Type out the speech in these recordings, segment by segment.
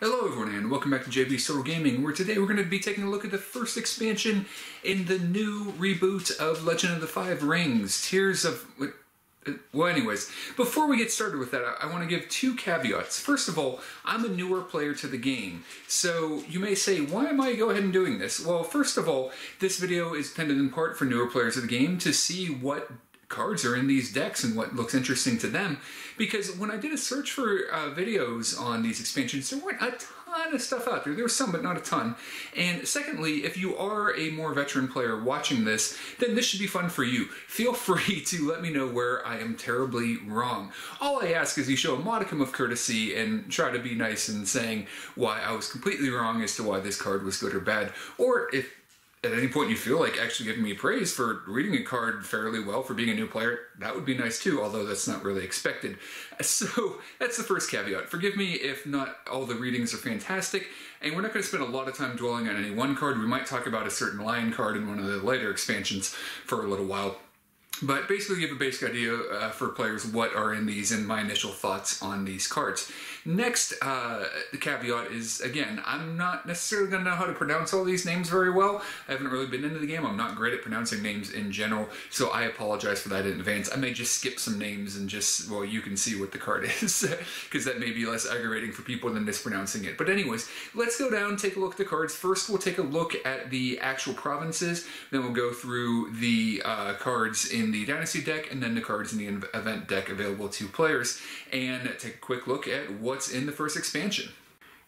Hello everyone and welcome back to JB's Total Gaming, where today we're going to be taking a look at the first expansion in the new reboot of Legend of the Five Rings, Tears of... Well, anyways, before we get started with that, I want to give two caveats. First of all, I'm a newer player to the game, so you may say, why am I go ahead and doing this? Well, first of all, this video is intended in part for newer players of the game to see what cards are in these decks and what looks interesting to them, because when I did a search for videos on these expansions, there weren't a ton of stuff out there. There was some, but not a ton. And secondly, if you are a more veteran player watching this, then this should be fun for you. Feel free to let me know where I am terribly wrong. All I ask is you show a modicum of courtesy and try to be nice in saying why I was completely wrong as to why this card was good or bad, or if at any point you feel like actually giving me praise for reading a card fairly well for being a new player, that would be nice too, although that's not really expected. So that's the first caveat. Forgive me if not all the readings are fantastic, and we're not going to spend a lot of time dwelling on any one card. We might talk about a certain lion card in one of the later expansions for a little while. But basically give a basic idea for players what are in these and my initial thoughts on these cards. Next, the caveat is, again, I'm not necessarily going to know how to pronounce all these names very well. I haven't really been into the game. I'm not great at pronouncing names in general, so I apologize for that in advance. I may just skip some names and just, well, you can see what the card is, because that may be less aggravating for people than mispronouncing it. But anyways, let's go down and take a look at the cards. First, we'll take a look at the actual provinces, then we'll go through the cards in the Dynasty deck, and then the cards in the event deck available to players, and take a quick look at what's in the first expansion.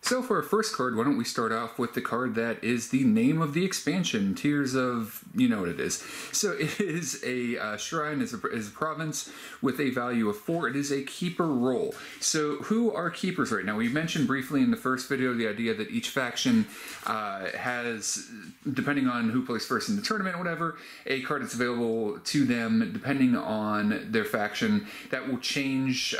So for our first card, why don't we start off with the card that is the name of the expansion, Tears of... you know what it is. So it is a shrine, is a province with a value of 4. It is a keeper role. So who are keepers right now? We mentioned briefly in the first video the idea that each faction has, depending on who plays first in the tournament or whatever, a card that's available to them depending on their faction. That will change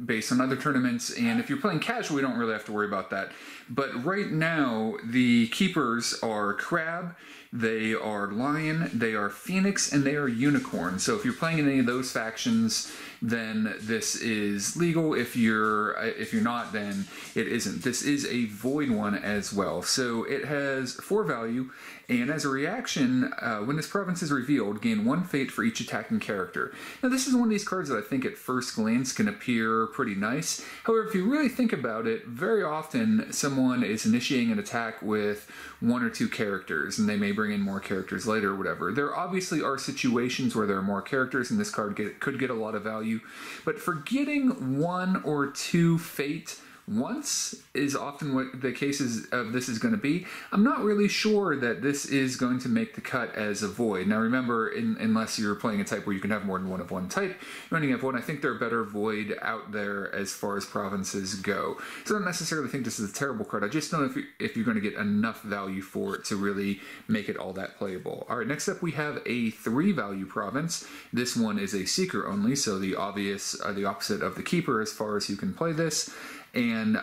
based on other tournaments, and if you're playing casual, we don't really have to worry about that. But right now, the keepers are Crab, they are Lion, they are Phoenix, and they are Unicorn. So if you're playing in any of those factions, then this is legal. If you're not, then it isn't. This is a void one as well. So it has 4 value, and as a reaction, when this province is revealed, gain 1 fate for each attacking character. Now this is one of these cards that I think at first glance can appear pretty nice. However, if you really think about it, very often someone is initiating an attack with 1 or 2 characters, and they may bring in more characters later or whatever. There obviously are situations where there are more characters, and this card could get a lot of value, but for getting 1 or 2 fate once is often what the cases of this is going to be. I'm not really sure that this is going to make the cut as a void. Now remember, unless you're playing a type where you can have more than one of one type, you only have one. I think there are better void out there as far as provinces go. So I don't necessarily think this is a terrible card. I just don't know if you're going to get enough value for it to really make it all that playable. Alright, next up we have a 3 value province. This one is a seeker only, so the opposite of the keeper as far as you can play this. And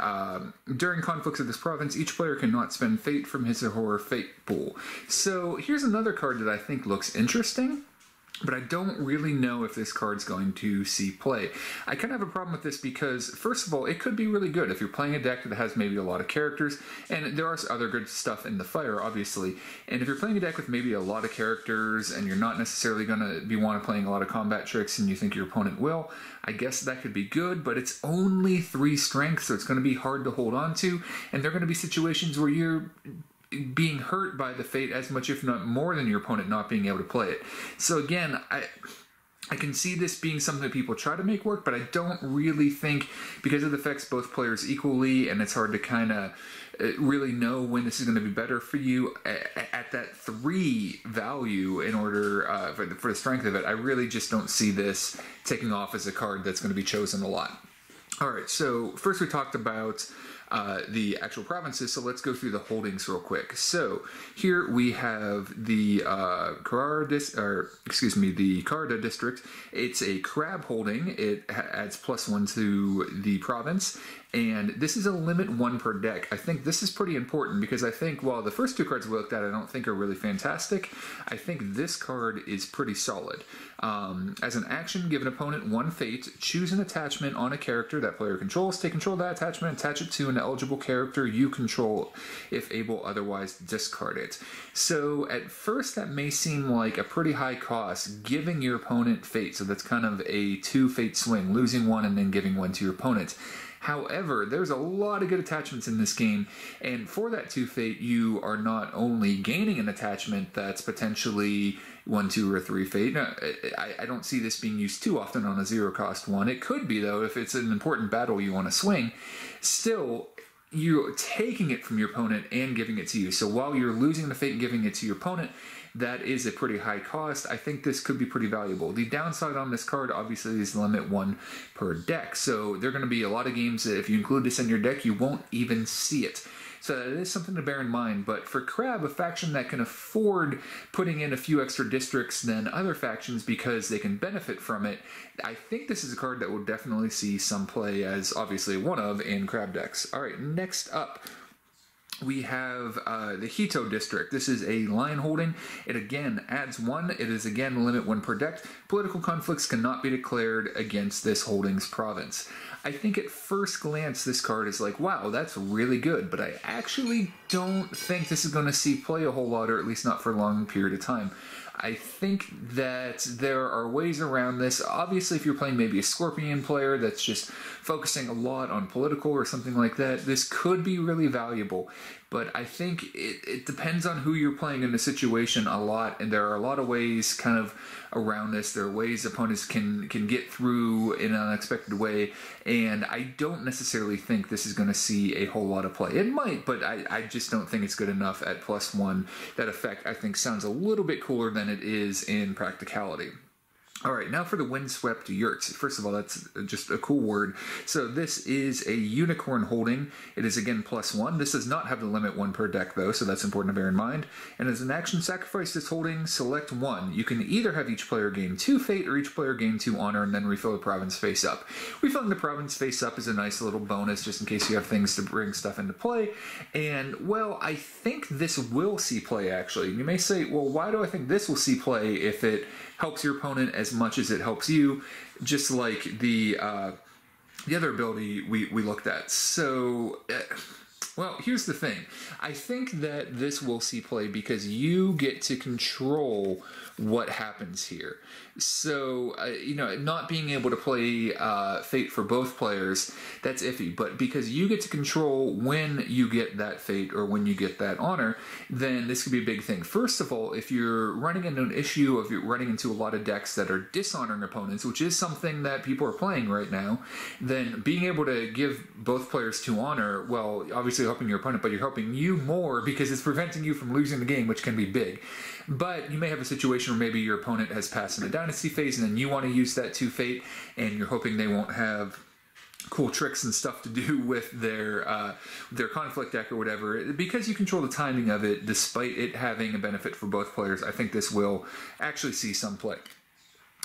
during conflicts of this province, each player cannot spend fate from his or her fate pool. So here's another card that I think looks interesting, but I don't really know if this card's going to see play. I kind of have a problem with this because, first of all, it could be really good if you're playing a deck that has maybe a lot of characters, and there are other good stuff in the fire, obviously. And if you're playing a deck with maybe a lot of characters, and you're not necessarily going to be playing a lot of combat tricks, and you think your opponent will, I guess that could be good, but it's only 3 strength, so it's going to be hard to hold on to, and there are going to be situations where you're being hurt by the fate as much, if not more, than your opponent not being able to play it. So again, I can see this being something that people try to make work, but I don't really think, because it affects both players equally, and it's hard to kind of really know when this is going to be better for you at that 3 value in order for the strength of it. I really just don't see this taking off as a card that's going to be chosen a lot. Alright, so first we talked about the actual provinces, so let's go through the holdings real quick. So here we have the Karada District. It's a crab holding. It adds +1 to the province, and this is a limit 1 per deck. I think this is pretty important because I think while the first 2 cards we looked at I don't think are really fantastic, I think this card is pretty solid. As an action, give an opponent 1 fate, choose an attachment on a character that player controls, take control of that attachment, attach it to an eligible character you control, if able, otherwise discard it. So at first that may seem like a pretty high cost, giving your opponent fate, so that's kind of a 2 fate swing, losing 1 and then giving 1 to your opponent. However, there's a lot of good attachments in this game, and for that 2 fate, you are not only gaining an attachment that's potentially 1, 2, or 3 fate. No, I don't see this being used too often on a 0 cost one. It could be, though, if it's an important battle you want to swing. Still, you're taking it from your opponent and giving it to you. So while you're losing the fate and giving it to your opponent, that is a pretty high cost. I think this could be pretty valuable. The downside on this card, obviously, is limit 1 per deck. So there are going to be a lot of games that if you include this in your deck, you won't even see it. So that is something to bear in mind. But for Crab, a faction that can afford putting in a few extra districts than other factions because they can benefit from it, I think this is a card that will definitely see some play as obviously one of in Crab decks. All right, next up, we have the Hito District. This is a line holding. It again adds 1. It is again limit 1 per deck. Political conflicts cannot be declared against this holding's province. I think at first glance this card is like, wow, that's really good, but I actually don't think this is going to see play a whole lot, or at least not for a long period of time. I think that there are ways around this. Obviously, if you're playing maybe a Scorpion player that's just focusing a lot on political or something like that, this could be really valuable. But I think it depends on who you're playing in the situation a lot, and there are a lot of ways kind of around this. There are ways opponents can get through in an unexpected way, and I don't necessarily think this is going to see a whole lot of play. It might, but I just don't think it's good enough at +1. That effect, I think, sounds a little bit cooler than it is in practicality. All right, now for the Windswept Yurts. First of all, that's just a cool word. So this is a unicorn holding. It is again +1. This does not have the limit 1 per deck though, so that's important to bear in mind. And as an action, sacrifice this holding, select 1. You can either have each player gain 2 fate or each player gain 2 honor and then refill the province face up. Refilling the province face up is a nice little bonus just in case you have things to bring stuff into play. And well, I think this will see play actually. You may say, well, why do I think this will see play if it helps your opponent as much as it helps you, just like the other ability we looked at. So, well, here's the thing. I think that this will see play because you get to control what happens here. So, not being able to play fate for both players, that's iffy. But because you get to control when you get that fate or when you get that honor, then this could be a big thing. First of all, if you're running into an issue, if you're running into a lot of decks that are dishonoring opponents, which is something that people are playing right now, then being able to give both players 2 honor, well, obviously helping your opponent, but you're helping you more because it's preventing you from losing the game, which can be big. But you may have a situation where maybe your opponent has passed in the dynasty phase and then you want to use that 2 fate and you're hoping they won't have cool tricks and stuff to do with their conflict deck or whatever. Because you control the timing of it, despite it having a benefit for both players, I think this will actually see some play.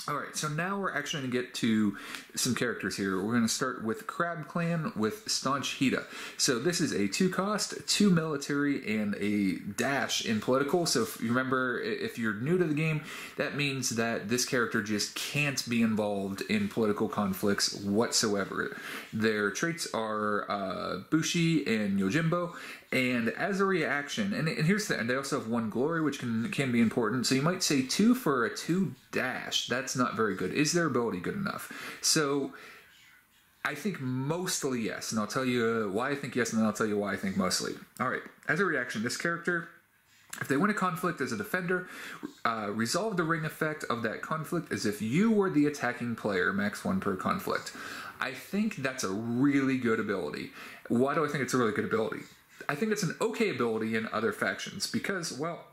Alright, so now we're actually going to get to some characters here. We're going to start with Crab Clan with Staunch Hita. So this is a 2 cost, 2 military, and a dash in political. So if you remember, if you're new to the game, that means that this character just can't be involved in political conflicts whatsoever. Their traits are Bushi and Yojimbo. And as a reaction, and here's the, and they also have 1 glory, which can be important. So you might say 2 for a 2 dash. That's not very good. Is their ability good enough? So I think mostly yes, and I'll tell you why I think yes, and then I'll tell you why I think mostly. All right, as a reaction, this character, if they win a conflict as a defender, resolve the ring effect of that conflict as if you were the attacking player, max 1 per conflict. I think that's a really good ability. Why do I think it's a really good ability? I think it's an okay ability in other factions because, well,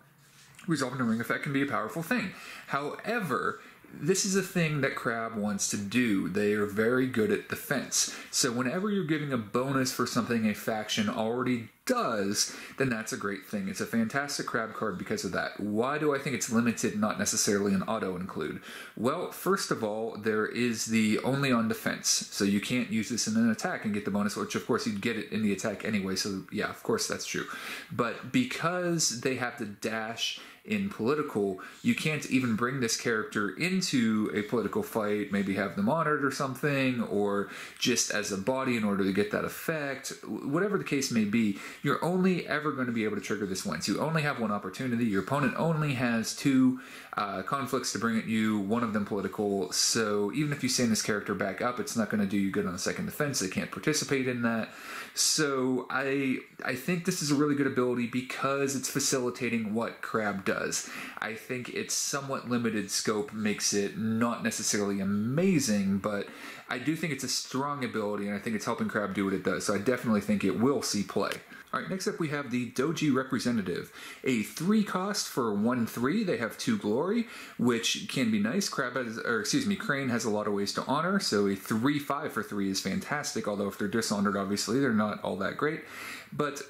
resolving the ring effect can be a powerful thing. However, this is a thing that Crab wants to do. They are very good at defense. So whenever you're giving a bonus for something a faction already does, then that's a great thing. It's a fantastic crab card because of that. Why do I think it's limited, not necessarily an auto-include? Well, first of all, there is the only on defense, so you can't use this in an attack and get the bonus, which of course you'd get it in the attack anyway, so yeah, of course that's true. But because they have the dash in political, you can't even bring this character into a political fight, maybe have them honored or something, or just as a body in order to get that effect. Whatever the case may be, you're only ever going to be able to trigger this once. You only have one opportunity. Your opponent only has two conflicts to bring at you, one of them political, so even if you send this character back up, it's not going to do you good on the second defense. They can't participate in that. So I think this is a really good ability because it's facilitating what Crab does. I think its somewhat limited scope makes it not necessarily amazing, but I do think it's a strong ability, and I think it's helping Crab do what it does, so I definitely think it will see play. Alright, next up we have the Doji Representative. A 3 cost for 1/3. They have 2 glory, which can be nice. Crane has a lot of ways to honor, so a 3/5 for 3 is fantastic, although if they're dishonored, obviously, they're not all that great. But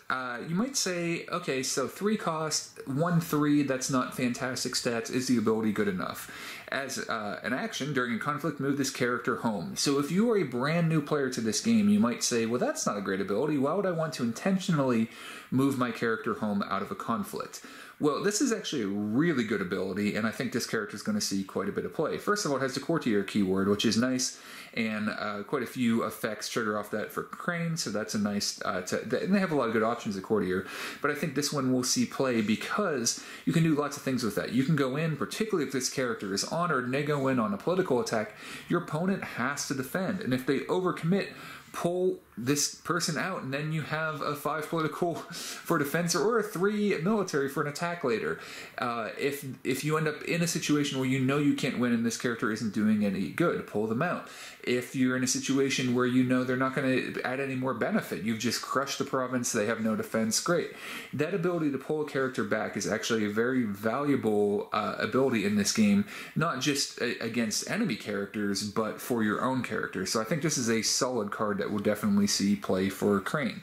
you might say, okay, so 3 cost, 1/3, that's not fantastic stats. Is the ability good enough? As an action, during a conflict, move this character home. So if you are a brand new player to this game, you might say, well, that's not a great ability. Why would I want to intentionally move my character home out of a conflict? Well, this is actually a really good ability, and I think this character is going to see quite a bit of play. First of all, it has the courtier keyword, which is nice, and quite a few effects trigger off that for Crane, so that's a nice... and they have a lot of good options at courtier, but I think this one will see play because you can do lots of things with that. You can go in, particularly if this character is honored, and they go in on a political attack, your opponent has to defend, and if they overcommit, pull this person out, and then you have a 5 political for defense or a 3 military for an attack later. If you end up in a situation where you know you can't win and this character isn't doing any good, pull them out. If you're in a situation where you know they're not going to add any more benefit, you've just crushed the province, they have no defense, great. That ability to pull a character back is actually a very valuable ability in this game, not just against enemy characters, but for your own character. So I think this is a solid card that will definitely see play for Crane.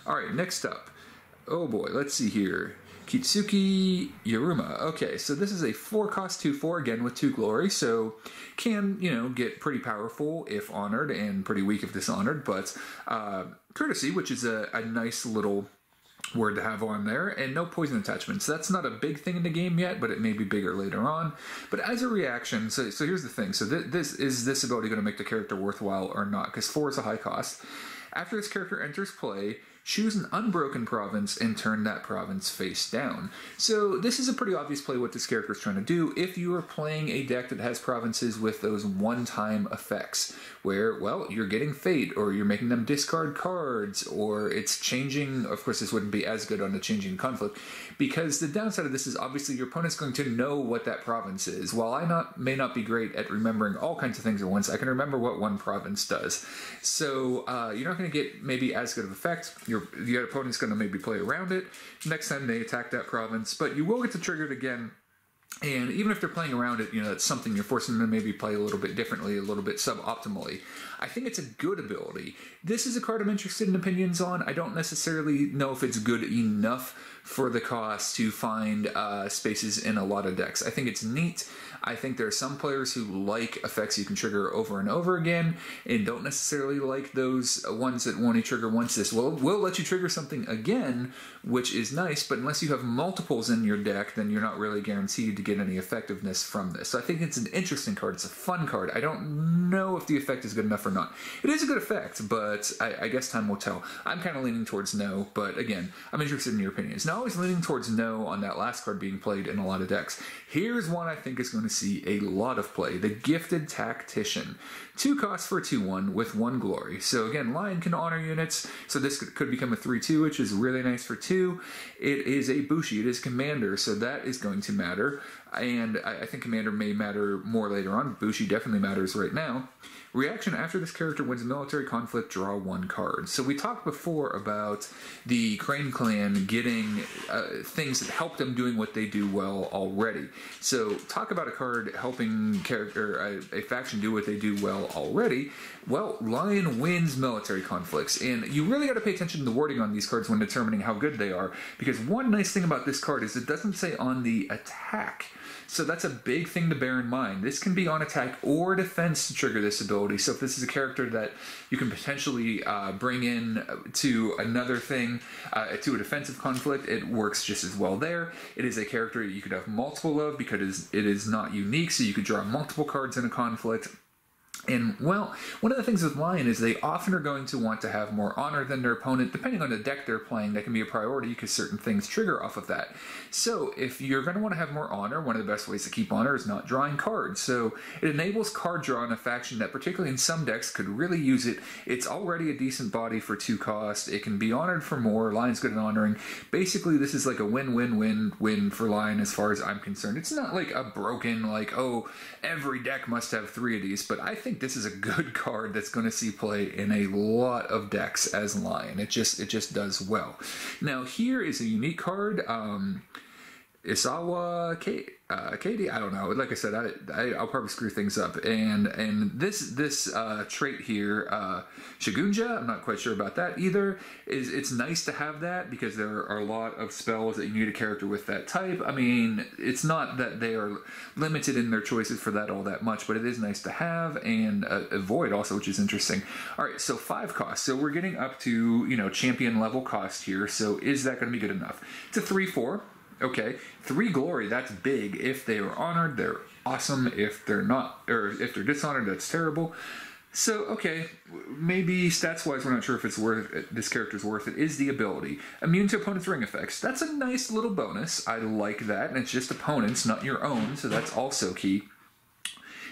Alright, next up. Oh boy, let's see here. Kitsuki Yaruma. Okay, so this is a 4 cost 2/4, again with 2 glory, so can, get pretty powerful if honored and pretty weak if dishonored, but courtesy, which is a nice little word to have on there, and no poison attachments. That's not a big thing in the game yet, but it may be bigger later on. But as a reaction, so here's the thing. So this ability going to make the character worthwhile or not? Because 4 is a high cost. After this character enters play, choose an unbroken province and turn that province face down. So this is a pretty obvious play what this character is trying to do if you are playing a deck that has provinces with those one-time effects where, well, you're getting fate, or you're making them discard cards, or it's changing. Of course, this wouldn't be as good on the changing conflict, because the downside of this is obviously your opponent's going to know what that province is. While I may not be great at remembering all kinds of things at once, I can remember what one province does. So you're not going to get maybe as good of effect. Your opponent's going to maybe play around it next time they attack that province, but you will get to trigger it again. And even if they're playing around it, it's something you're forcing them to maybe play a little bit differently, a little bit suboptimally. I think it's a good ability. This is a card I'm interested in opinions on. I don't necessarily know if it's good enough for the cost to find spaces in a lot of decks. I think it's neat. I think there are some players who like effects you can trigger over and over again and don't necessarily like those ones that only trigger once. This will let you trigger something again, which is nice, but unless you have multiples in your deck, then you're not really guaranteed to get any effectiveness from this. So I think it's an interesting card. It's a fun card. I don't know if the effect is good enough or not. It is a good effect, but I guess time will tell. I'm kind of leaning towards no, but again, I'm interested in your opinions. Now, I was leaning towards no on that last card being played in a lot of decks. Here's one I think is going to see a lot of play. The Gifted Tactician. 2 costs for 2/1 with 1 glory. So again, Lion can honor units, so this could become a 3/2, which is really nice for 2. It is a Bushi. It is Commander, so that is going to matter. And I think Commander may matter more later on. Bushi definitely matters right now. Reaction: after this character wins a military conflict, draw 1 card. So we talked before about the Crane clan getting things that help them doing what they do well already. So talk about a card helping a faction do what they do well already, well, Lion wins military conflicts. And you really got to pay attention to the wording on these cards when determining how good they are, because one nice thing about this card is it doesn't say on the attack. So that's a big thing to bear in mind. This can be on attack or defense to trigger this ability. So if this is a character that you can potentially bring in to another thing, to a defensive conflict, it works just as well there. It is a character you could have multiple of because it is not unique, so you could draw multiple cards in a conflict. And, well, one of the things with Lion is they often are going to want to have more honor than their opponent. Depending on the deck they're playing, that can be a priority because certain things trigger off of that. So, if you're going to want to have more honor, one of the best ways to keep honor is not drawing cards. So, it enables card draw in a faction that, particularly in some decks, could really use it. It's already a decent body for 2 cost. It can be honored for more. Lion's good at honoring. Basically, this is like a win-win-win-win for Lion as far as I'm concerned. It's not like a broken, like, oh, every deck must have 3 of these, but I think this is a good card that's going to see play in a lot of decks as Lion. It just does well. Now here is a unique card. Isawa Katie, I don't know. Like I said, I'll probably screw things up. And this trait here, Chigusa, I'm not quite sure about that either. It's nice to have that because there are a lot of spells that you need a character with that type. I mean, it's not that they are limited in their choices for that all that much, but it is nice to have. And a Void also, which is interesting. All right, so 5 cost. So we're getting up to, champion level cost here. So is that going to be good enough? It's a 3/4. Okay, 3 glory, that's big. If they are honored, they're awesome. If they're not, or if they're dishonored, that's terrible. So, okay, maybe stats-wise, we're not sure if it's worth it. This character's worth it. Is the ability. Immune to opponent's ring effects. That's a nice little bonus. I like that, and it's just opponents, not your own, so that's also key.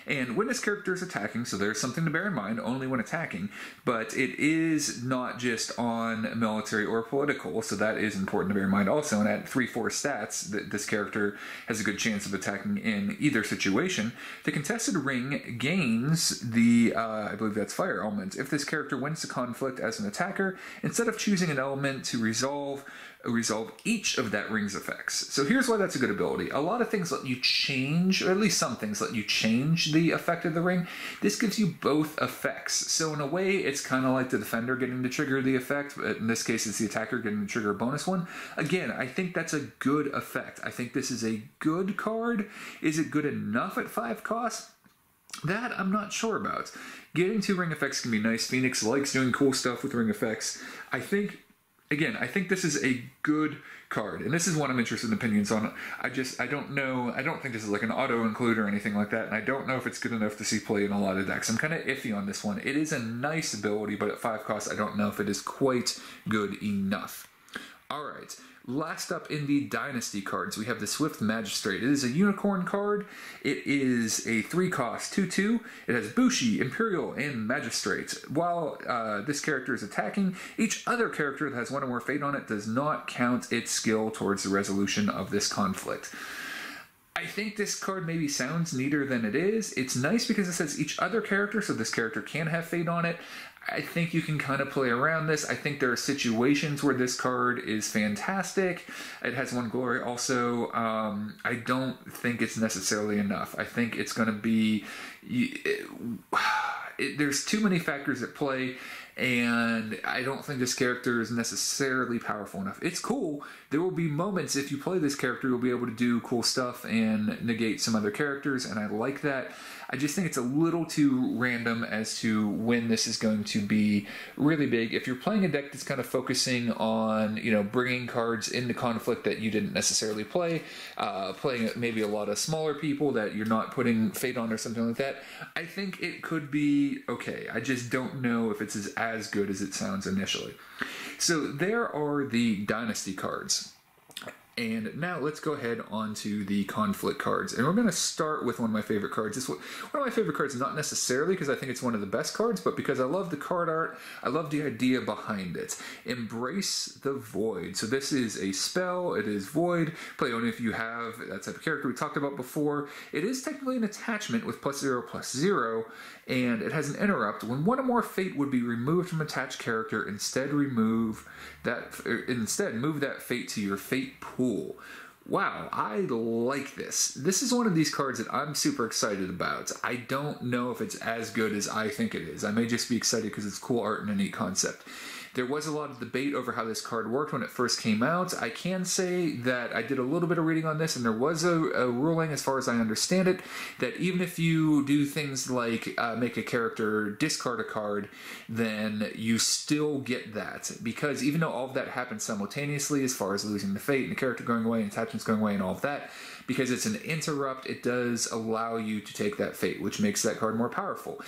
And when this character is attacking, so there's something to bear in mind, only when attacking, but it is not just on military or political, so that is important to bear in mind also. And at 3/4 stats, this character has a good chance of attacking in either situation. The contested ring gains the, I believe that's fire element. If this character wins the conflict as an attacker, instead of choosing an element to resolve each of that ring's effects. So here's why that's a good ability. A lot of things let you change, or at least some things let you change the effect of the ring. This gives you both effects. So in a way, it's kind of like the defender getting to trigger the effect, but in this case, it's the attacker getting to trigger a bonus one. Again, I think that's a good effect. I think this is a good card. Is it good enough at 5 costs? That I'm not sure about. Getting 2 ring effects can be nice. Phoenix likes doing cool stuff with ring effects. I think this is a good card, and this is one I'm interested in opinions on. I don't know. I don't think this is like an auto-include or anything like that, and I don't know if it's good enough to see play in a lot of decks. I'm kind of iffy on this one. It is a nice ability, but at 5 costs, I don't know if it is quite good enough. All right. Last up in the Dynasty cards, we have the Swift Magistrate. It is a unicorn card. It is a 3 cost 2/2. It has Bushi, Imperial, and Magistrate. While this character is attacking, each other character that has 1 or more fate on it does not count its skill towards the resolution of this conflict. I think this card maybe sounds neater than it is. It's nice because it says each other character, so this character can have fate on it. I think you can kind of play around this. I think there are situations where this card is fantastic. It has 1 glory also. I don't think it's necessarily enough. I think it's going to be... there's too many factors at play, and I don't think this character is necessarily powerful enough. It's cool. There will be moments if you play this character, you'll be able to do cool stuff and negate some other characters, and I like that. I just think it's a little too random as to when this is going to be really big. If you're playing a deck that's kind of focusing on, bringing cards into conflict that you didn't necessarily play, playing maybe a lot of smaller people that you're not putting fate on or something like that, I think it could be okay. I just don't know if it's as good as it sounds initially. So there are the Dynasty cards. And now let's go ahead onto the conflict cards. And we're going to start with one of my favorite cards. One of my favorite cards, not necessarily because I think it's one of the best cards, but because I love the card art. I love the idea behind it. Embrace the Void. So this is a spell. It is Void. Play only if you have that type of character we talked about before. It is technically an attachment with +0/+0, and it has an interrupt. When 1 or more fate would be removed from attached character, instead move that fate to your fate pool. Wow, I like this. This is one of these cards that I'm super excited about. I don't know if it's as good as I think it is. I may just be excited because it's cool art and a neat concept. There was a lot of debate over how this card worked when it first came out. I can say that I did a little bit of reading on this, and there was a ruling, as far as I understand it, that even if you do things like make a character discard a card, then you still get that. Because even though all of that happens simultaneously, as far as losing the fate and the character going away and attachments going away and all of that, because it's an interrupt, it does allow you to take that fate, which makes that card more powerful.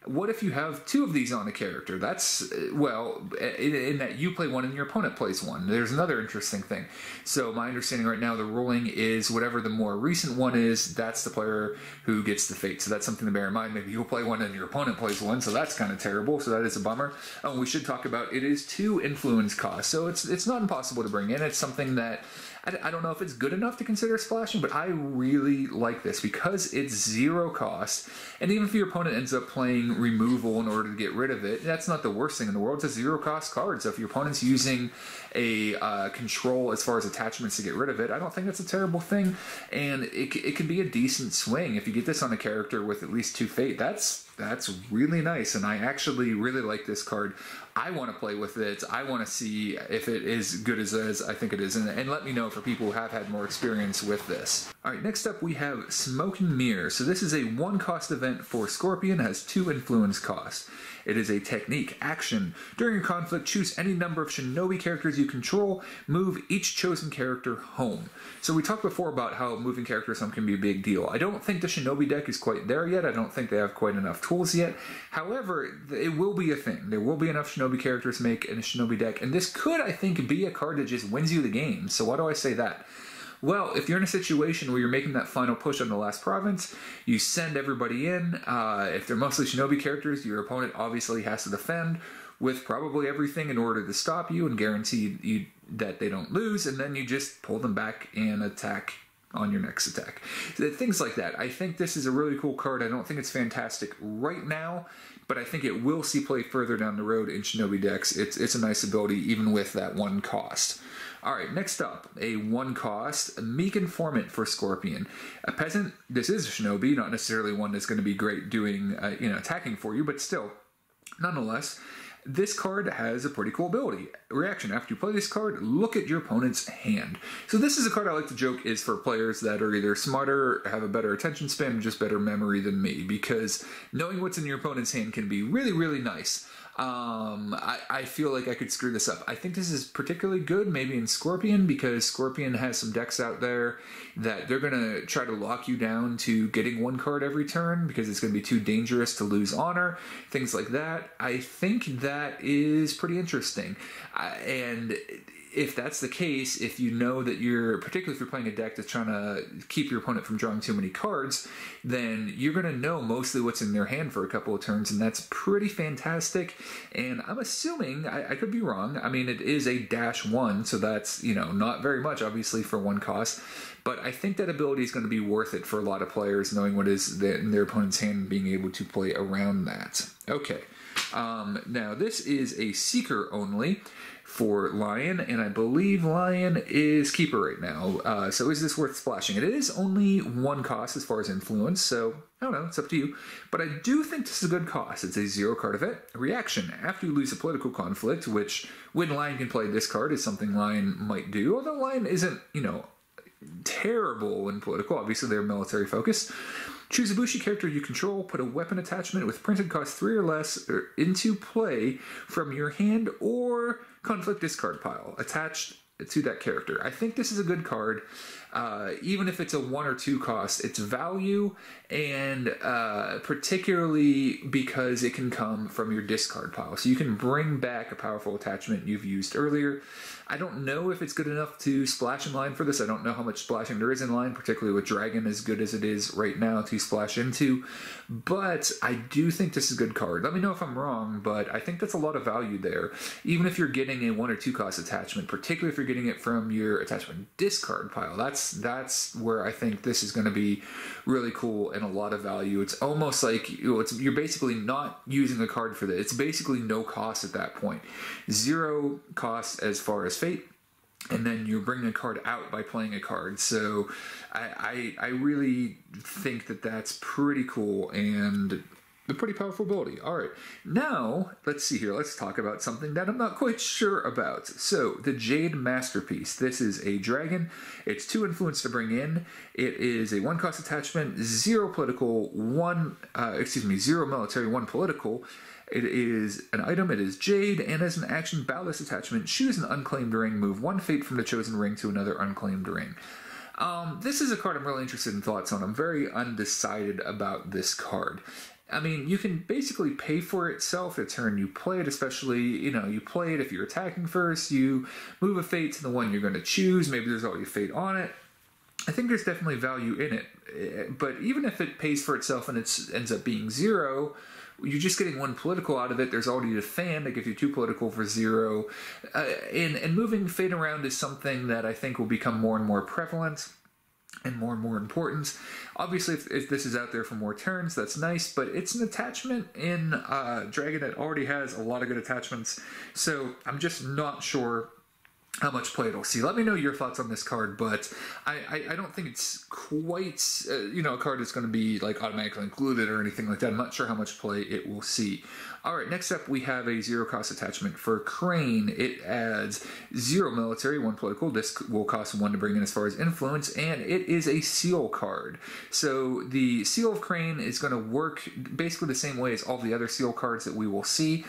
What if you have two of these on a character? That's, well, in that you play one and your opponent plays one. There's another interesting thing. So my understanding right now, the ruling is whatever the more recent one is, that's the player who gets the fate. So that's something to bear in mind. Maybe you'll play one and your opponent plays one, so that's kind of terrible. So that is a bummer. We should talk about, it is 2 influence costs. So it's not impossible to bring in. It's something that I don't know if it's good enough to consider splashing, but I really like this because it's 0 cost. And even if your opponent ends up playing removal in order to get rid of it, that's not the worst thing in the world. It's a 0 cost card. So if your opponent's using a control as far as attachments to get rid of it, I don't think that's a terrible thing. And it can be a decent swing. If you get this on a character with at least 2 fate, that's really nice. And I actually really like this card. I want to play with it. I want to see if it is good as I think it is. And let me know for people who have had more experience with this. All right, next up we have Smoking Mirror. So this is a 1 cost event for Scorpion, has 2 influence costs. It is a technique, action. During a conflict, choose any number of shinobi characters you control, move each chosen character home. So we talked before about how moving characters home can be a big deal. I don't think the shinobi deck is quite there yet. I don't think they have quite enough tools yet. However, it will be a thing. There will be enough shinobi characters to make in a shinobi deck, and this could, I think, be a card that just wins you the game. So why do I say that? Well, if you're in a situation where you're making that final push on the last province, you send everybody in. If they're mostly shinobi characters, your opponent obviously has to defend with probably everything in order to stop you and guarantee you that they don't lose, and then you just pull them back and attack on your next attack. Things like that. I think this is a really cool card. I don't think it's fantastic right now, but I think it will see play further down the road in shinobi decks. It's a nice ability even with that 1 cost. Alright, next up, a 1 cost, Conformant for Scorpion. A peasant, this is a shinobi, not necessarily one that's going to be great doing, attacking for you, but still, nonetheless, this card has a pretty cool ability. Reaction, after you play this card, look at your opponent's hand. So this is a card I like to joke is for players that are either smarter, have a better attention span, or just better memory than me, because knowing what's in your opponent's hand can be really, really nice. I feel like I could screw this up. I think this is particularly good maybe in Scorpion, because Scorpion has some decks out there that they're going to try to lock you down to getting 1 card every turn because it's going to be too dangerous to lose honor, things like that. I think that is pretty interesting. And if that's the case, if you know that particularly if you're playing a deck that's trying to keep your opponent from drawing too many cards, then you're going to know mostly what's in their hand for a couple of turns, and that's pretty fantastic. And I'm assuming, I could be wrong, I mean, it is a -1, so that's, not very much, obviously, for 1 cost. But I think that ability is going to be worth it for a lot of players, knowing what is in their opponent's hand and being able to play around that. Okay. Now, this is a Seeker only for Lion, and I believe Lion is Keeper right now. So is this worth splashing? It is only 1 cost as far as influence, so I don't know, it's up to you. But I do think this is a good cost. It's a 0 card event. Reaction, after you lose a political conflict, which when Lion can play this card is something Lion might do, although Lion isn't, terrible in political. Obviously, they're military focused. Choose a Bushi character you control, put a weapon attachment with printed cost 3 or less into play from your hand or conflict discard pile attached to that character. I think this is a good card. Even if it's a 1 or 2 cost, it's value, and particularly because it can come from your discard pile. So you can bring back a powerful attachment you've used earlier. I don't know if it's good enough to splash in line for this. I don't know how much splashing there is in line, particularly with Dragon as good as it is right now to splash into. But I do think this is a good card. Let me know if I'm wrong, but I think that's a lot of value there. Even if you're getting a 1 or 2 cost attachment, particularly if you're getting it from your attachment discard pile, that's where I think this is going to be really cool and a lot of value. It's almost like you're basically not using the card for this. It's basically no cost at that point. 0 cost as far as fate. and then you're bringing a card out by playing a card. So I really think that that's pretty cool and a pretty powerful ability. All right, now let's see here. Let's talk about something that I'm not quite sure about. So the Jade Masterpiece. This is a dragon. It's 2 influence to bring in. It is a 1-cost attachment, 0 political, 0 military, 1 political. It is an item, it is Jade, and as an action, ballast attachment, choose an unclaimed ring, move 1 fate from the chosen ring to another unclaimed ring. This is a card I'm really interested in thoughts on. I'm very undecided about this card. I mean, you can basically pay for itself a turn you play it, especially, you play it if you're attacking first, you move a fate to the one you're going to choose, maybe there's already a fate on it. I think there's definitely value in it, but even if it pays for itself and it ends up being 0, you're just getting 1 political out of it. There's already a fan that gives you 2 political for 0. And moving fate around is something that I think will become more and more prevalent and more important. Obviously, if this is out there for more turns, that's nice, but it's an attachment in Dragon that already has a lot of good attachments, so I'm just not sure how much play it'll see. Let me know your thoughts on this card, but I don't think it's quite, a card that's going to be like automatically included or anything like that. I'm not sure how much play it will see. All right, next up we have a 0-cost attachment for Crane. It adds 0 military, 1 political. This will cost 1 to bring in as far as influence, and it is a seal card. So the Seal of Crane is going to work basically the same way as all the other seal cards that we will see.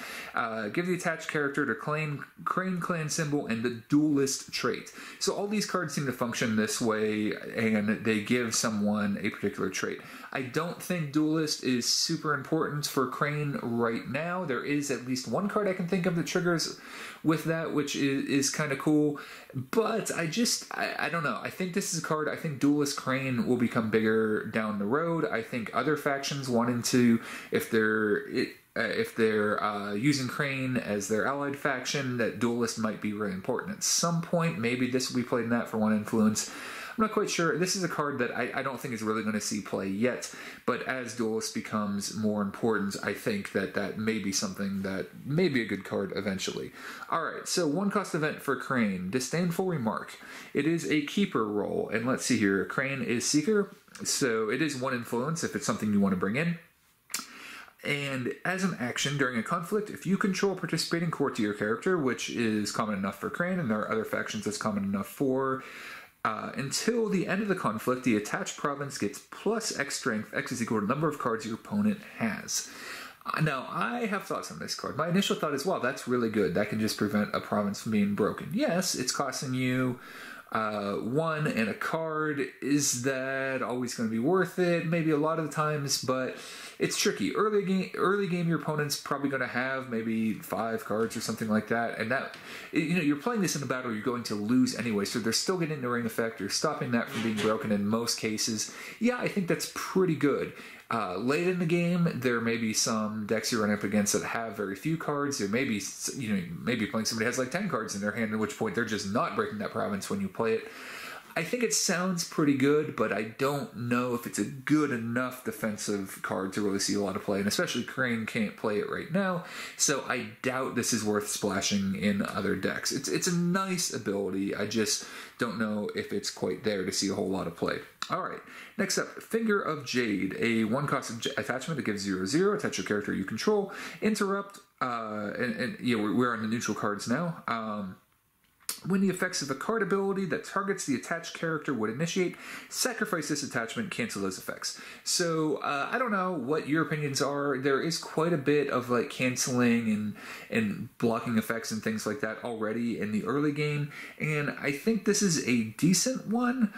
Give the attached character to Crane clan symbol and the duelist trait. So all these cards seem to function this way, and they give someone a particular trait. I don't think duelist is super important for Crane right now. There is at least 1 card I can think of that triggers with that, which is kind of cool. But I don't know. I think this is a card, I think Duelist Crane will become bigger down the road. I think other factions wanting to, if they're using Crane as their allied faction, that Duelist might be really important at some point. Maybe this will be played in that for 1 influence. I'm not quite sure. This is a card that I don't think is really going to see play yet, but as Duelist becomes more important, I think that may be something that may be a good card eventually. Alright, so 1-cost event for Crane, Disdainful Remark. It is a keeper role, and let's see here, Crane is Seeker, so it is 1 influence if it's something you want to bring in. And as an action during a conflict, if you control participating courtier character, which is common enough for Crane, and there are other factions that's common enough for, until the end of the conflict, the attached province gets plus X strength. X is equal to the number of cards your opponent has. Now, I have thoughts on this card. My initial thought is, wow, that's really good. That can just prevent a province from being broken. Yes, it's costing you 1 and a card. Is that always going to be worth it? Maybe a lot of the times, but it's tricky. Early game, your opponent's probably going to have maybe 5 cards or something like that, and that, you're playing this in a battle you're going to lose anyway, so they're still getting the ring effect. You're stopping that from being broken in most cases. Yeah, I think that's pretty good. Late in the game, there may be some decks you run up against that have very few cards. There may be, maybe playing somebody has like 10 cards in their hand, at which point they're just not breaking that province when you play it. I think it sounds pretty good, but I don't know if it's a good enough defensive card to really see a lot of play, and especially Crane can't play it right now, so I doubt this is worth splashing in other decks. It's a nice ability, I just don't know if it's quite there to see a whole lot of play. Alright, next up, Finger of Jade, a 1-cost attachment that gives 0/0, attach your character you control, interrupt, we're on the neutral cards now. When the effects of a card ability that targets the attached character would initiate, sacrifice this attachment, cancel those effects. So, I don't know what your opinions are. There is quite a bit of like canceling and blocking effects and things like that already in the early game, and I think this is a decent one.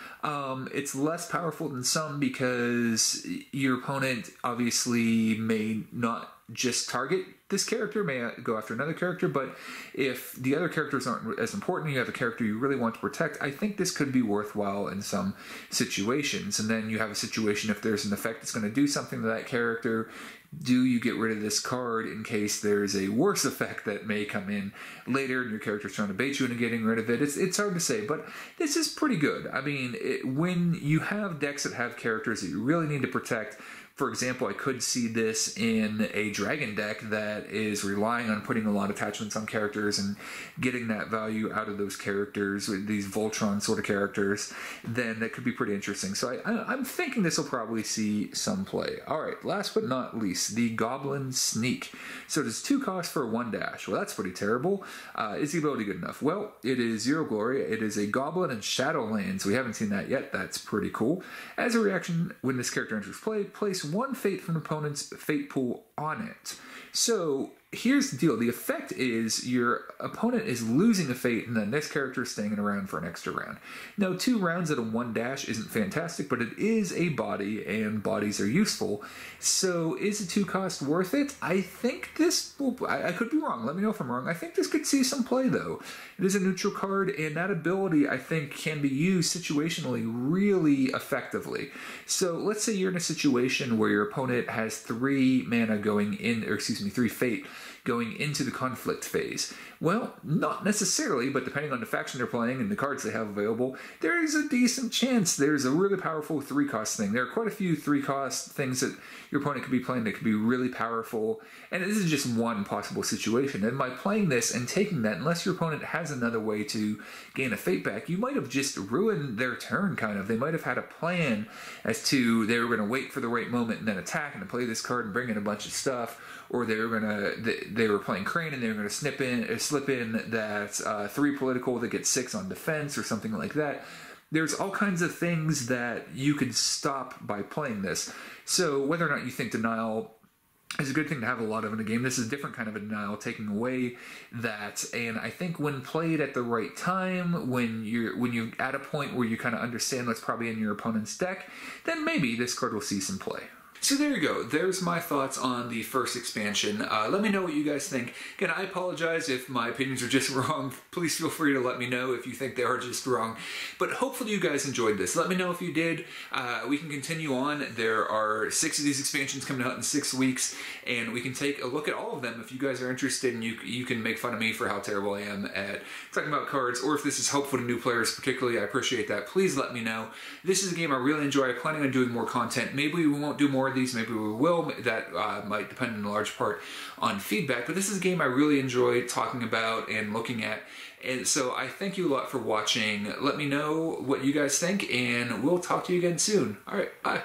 It's less powerful than some because your opponent obviously may not just target this character, may go after another character, but if the other characters aren't as important, you have a character you really want to protect, I think this could be worthwhile in some situations. And then you have a situation if there's an effect that's going to do something to that character, do you get rid of this card in case there's a worse effect that may come in later and your character's trying to bait you into getting rid of it? It's hard to say, but this is pretty good. I mean, when you have decks that have characters that you really need to protect, For example, I could see this in a dragon deck that is relying on putting a lot of attachments on characters and getting that value out of those characters, these Voltron sort of characters. Then that could be pretty interesting. So I'm thinking this will probably see some play. All right, last but not least, the Goblin Sneak. So it is 2 costs for 1 dash. Well, that's pretty terrible. Is the ability good enough? Well, it is 0 glory. It is a Goblin and Shadowlands. We haven't seen that yet. That's pretty cool. As a reaction, when this character enters play, place 1 fate from an opponent's fate pool on it. So here's the deal. The effect is your opponent is losing a fate, and then this character is staying around for an extra round. Now, 2 rounds at a 1 dash isn't fantastic, but it is a body, and bodies are useful. So is a 2 cost worth it? I think this will... I could be wrong. Let me know if I'm wrong. I think this could see some play, though. It is a neutral card, and that ability, I think, can be used situationally really effectively. So let's say you're in a situation where your opponent has 3 mana going in, or excuse me, 3 fate going into the conflict phase. Well, not necessarily, but depending on the faction they're playing and the cards they have available, there is a decent chance there's a really powerful 3-cost thing. There are quite a few 3-cost things that your opponent could be playing that could be really powerful, and this is just one possible situation. And by playing this and taking that, unless your opponent has another way to gain a fate back, you might have just ruined their turn, kind of. They might have had a plan as to they were going to wait for the right moment and then attack and then play this card and bring in a bunch of stuff, or they were playing Crane and they were going to slip in that 3 political that gets 6 on defense or something like that. There's all kinds of things that you could stop by playing this. So whether or not you think denial is a good thing to have a lot of in a game, this is a different kind of a denial, taking away that. And I think when played at the right time, when you're at a point where you kind of understand what's probably in your opponent's deck, then maybe this card will see some play. So there you go. There's my thoughts on the first expansion. Let me know what you guys think. Again, I apologize if my opinions are just wrong. Please feel free to let me know if you think they are just wrong. But hopefully you guys enjoyed this. Let me know if you did. We can continue on. There are 6 of these expansions coming out in 6 weeks, and we can take a look at all of them if you guys are interested, and you can make fun of me for how terrible I am at talking about cards, or if this is helpful to new players particularly, I appreciate that. Please let me know. This is a game I really enjoy. I'm planning on doing more content. Maybe we won't do more of these, maybe we will. That might depend in large part on feedback, but this is a game I really enjoy talking about and looking at, and so I thank you a lot for watching. Let me know what you guys think, and we'll talk to you again soon. Alright, bye.